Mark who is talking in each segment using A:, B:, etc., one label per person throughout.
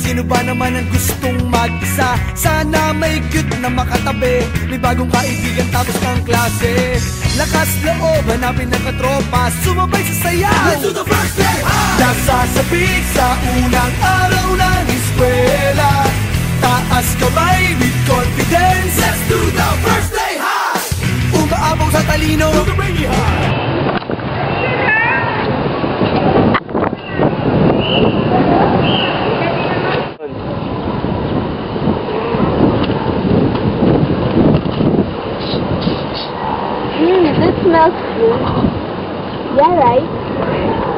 A: Sino ba naman ang gustong mag-isa? Sana may cute na makatabi, may bagong kaibigan tapos ng klase. Lakas loob, hanapin ng katropa, sumabay sa sayaw. Let's do the first day high! Nasasabik sa unang araw ng eskwela, taas kamay with confidence. Let's do the first day high! Umaapaw sa talino, do the rainy high!
B: This smells good. Yeah, right?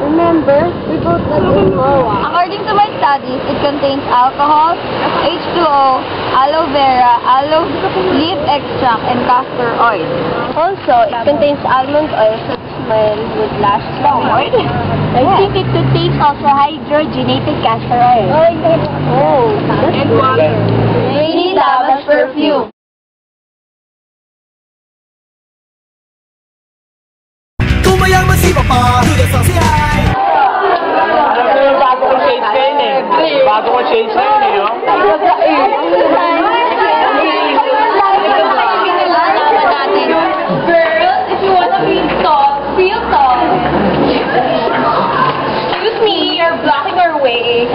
B: Remember, we both got this Moa. According to my studies, it contains alcohol, H2O, aloe vera, aloe leaf extract, and castor oil. Also, it contains almond oil, so the smell would last long. I think it contains also hydrogenated castor oil. Oh, that's
C: and water.
B: Rainy Lavas perfume.
A: Mayaman si Papa, duda sa siyay.
D: Bago kong shades kayo eh. Bago kong shades kayo eh, no?
B: Girls, if you wanna feel tall. Excuse me, you're blocking our way.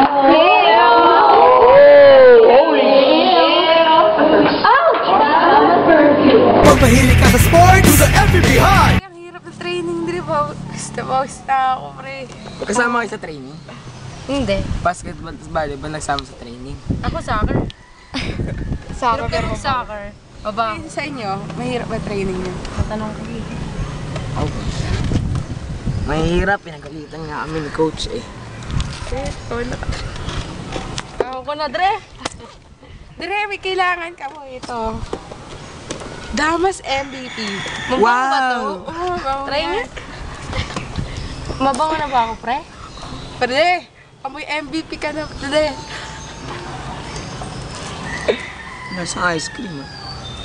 B: Ouch!
A: Pag mahilig ka sa sports, duda MVP high.
C: Pawis na ako, pre.
E: Kasama kayo sa training?
C: Hindi.
E: Basketball, tapos volleyball, nagsama sa training?
C: Ako soccer.
F: Soccer,
C: pero soccer. O ba?
F: Sa inyo, mahirap ba training niyo?
C: Matanong ko eh.
E: Okay. Mahirap, pinagalitan nga kami ni coach eh.
C: Ako ko na, Dre.
F: Dre, may kailangan ka mo ito. Damas MVP.
C: Mabango ba to?
F: Oo,
C: Try niya. Mabango na ba ako, pre?
F: Pre, amoy MVP ka na, Dre.
E: Nasa ice cream ah.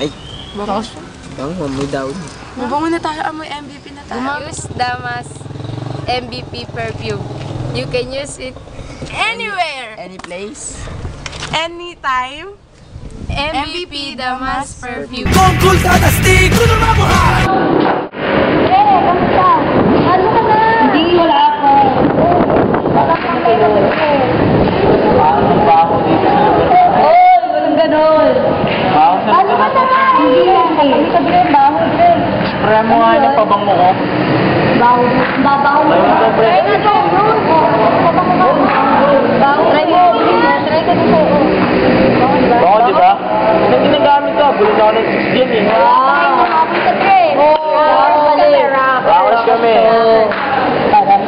E: Ay,
C: Bakos.
E: bango, may daw.
F: Mabango na tayo, amoy MVP na tayo.
C: Use Damas MVP perfume. You can use it anywhere.
E: Any place?
F: Anytime.
C: MVP Damas perfume.
A: Tungkol sa tastig, kuno mabuhay!
B: Hey, kamusta? Ano ka na? Hindi, wala ako. Wala kang kayo.
D: Paano ba ako dito sa lugar?
B: Oy, walang ganon. Ano ka na? Hindi ka Dre, baho Dre.
D: Pre mo nga yung pabang mo ko.
B: Baho. Babaho mo.
D: Ayaw mo to, pre.
B: Try na to, bro. Babaho mo. Baho. Try mo. Try ka dito.
D: Bako, di ba? Nang ginagamit ko, bulong ako ng 6 dyan eh.
B: Happy ka Dre.
D: Bakos kami.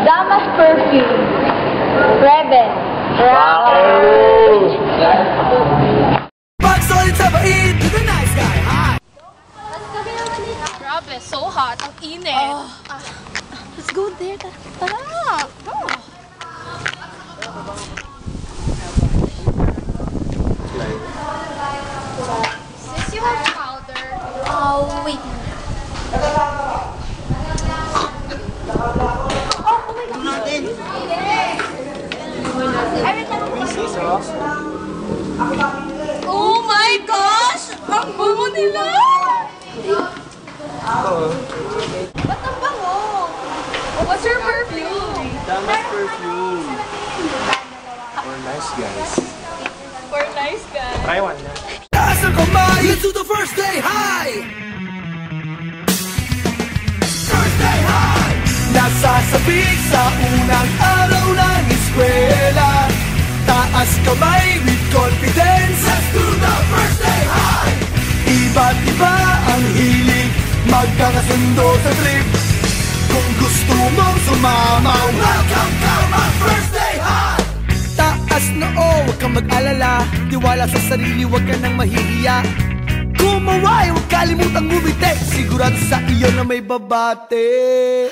B: Damas perfume. Reven.
A: Pag solid sa bait, the nice guy high!
C: Grabe, so hot. Ang init.
B: Let's go there. Tara.
C: Since you have powder,
B: Wait.
C: oh my gosh! Ang bango nila! Ba't ang bango? What's your perfume?
D: Damas perfume. We're nice guys.
C: For nice guys.
D: Try one na.
A: Taas ang kamay, let's do the first day high! First day high! Nasasabik sa unang araw ng eskwela, taas kamay with confidence. Let's do the first day high! Iba't iba ang hilig, magkakasundo sa trip. Kung gusto mong sumama, welcome to my first day high! Taas na huwag kang mag-alala, tiwala sa sarili, huwag ka nang mahihiya. Kumaway, huwag kalimutang ngumiti, sigurado sa iyo na may babate.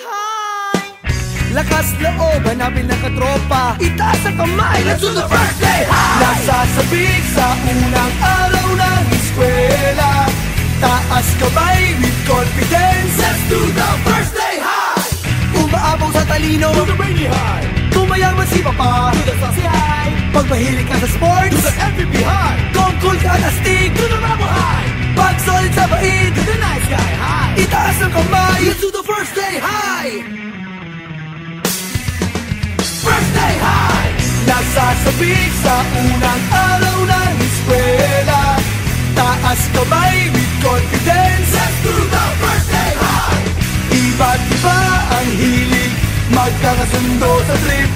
A: Lakas loob, hanapin ng katropa, itaas ang kamay, let's do the first day high! Nasasabik sa unang araw ng eskwela, taas kamay with confidence. Let's do the first day high! Umaapaw sa talino. matalino to the rainy high. Kung mayaman si Papa to the saucy high. Pag mahilig ka sa sports to the MVP high. Kung cool ka at astig to the Ramo high. Pag solid sa bait to the nice guy high. Itaas ang kamay to the first day high. First day high. Nasasabik sa unang araw ng eskwela. Taas kamay with confidence. Let's do the first day high. Iba't iba ang hilig, magkakasundo sa trip.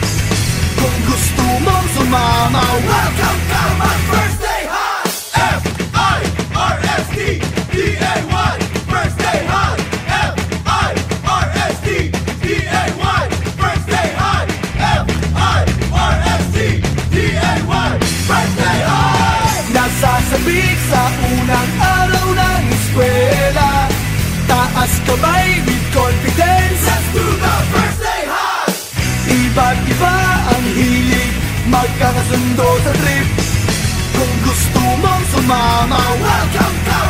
A: Kung gusto mong sumama, welcome ka mag first day high. F-I-R-S-T-D-A-Y. First day high. F-I-R-S-T-D-A-Y. First day high. F-I-R-S-T-D-A-Y. First day high. Nasasabik sa unang araw ng eskwela. Taas kamay with confidence. Let's do the first day high. Iba't iba ang hilig, magkakasundo sa trip. Kung gusto mong sumama, welcome ka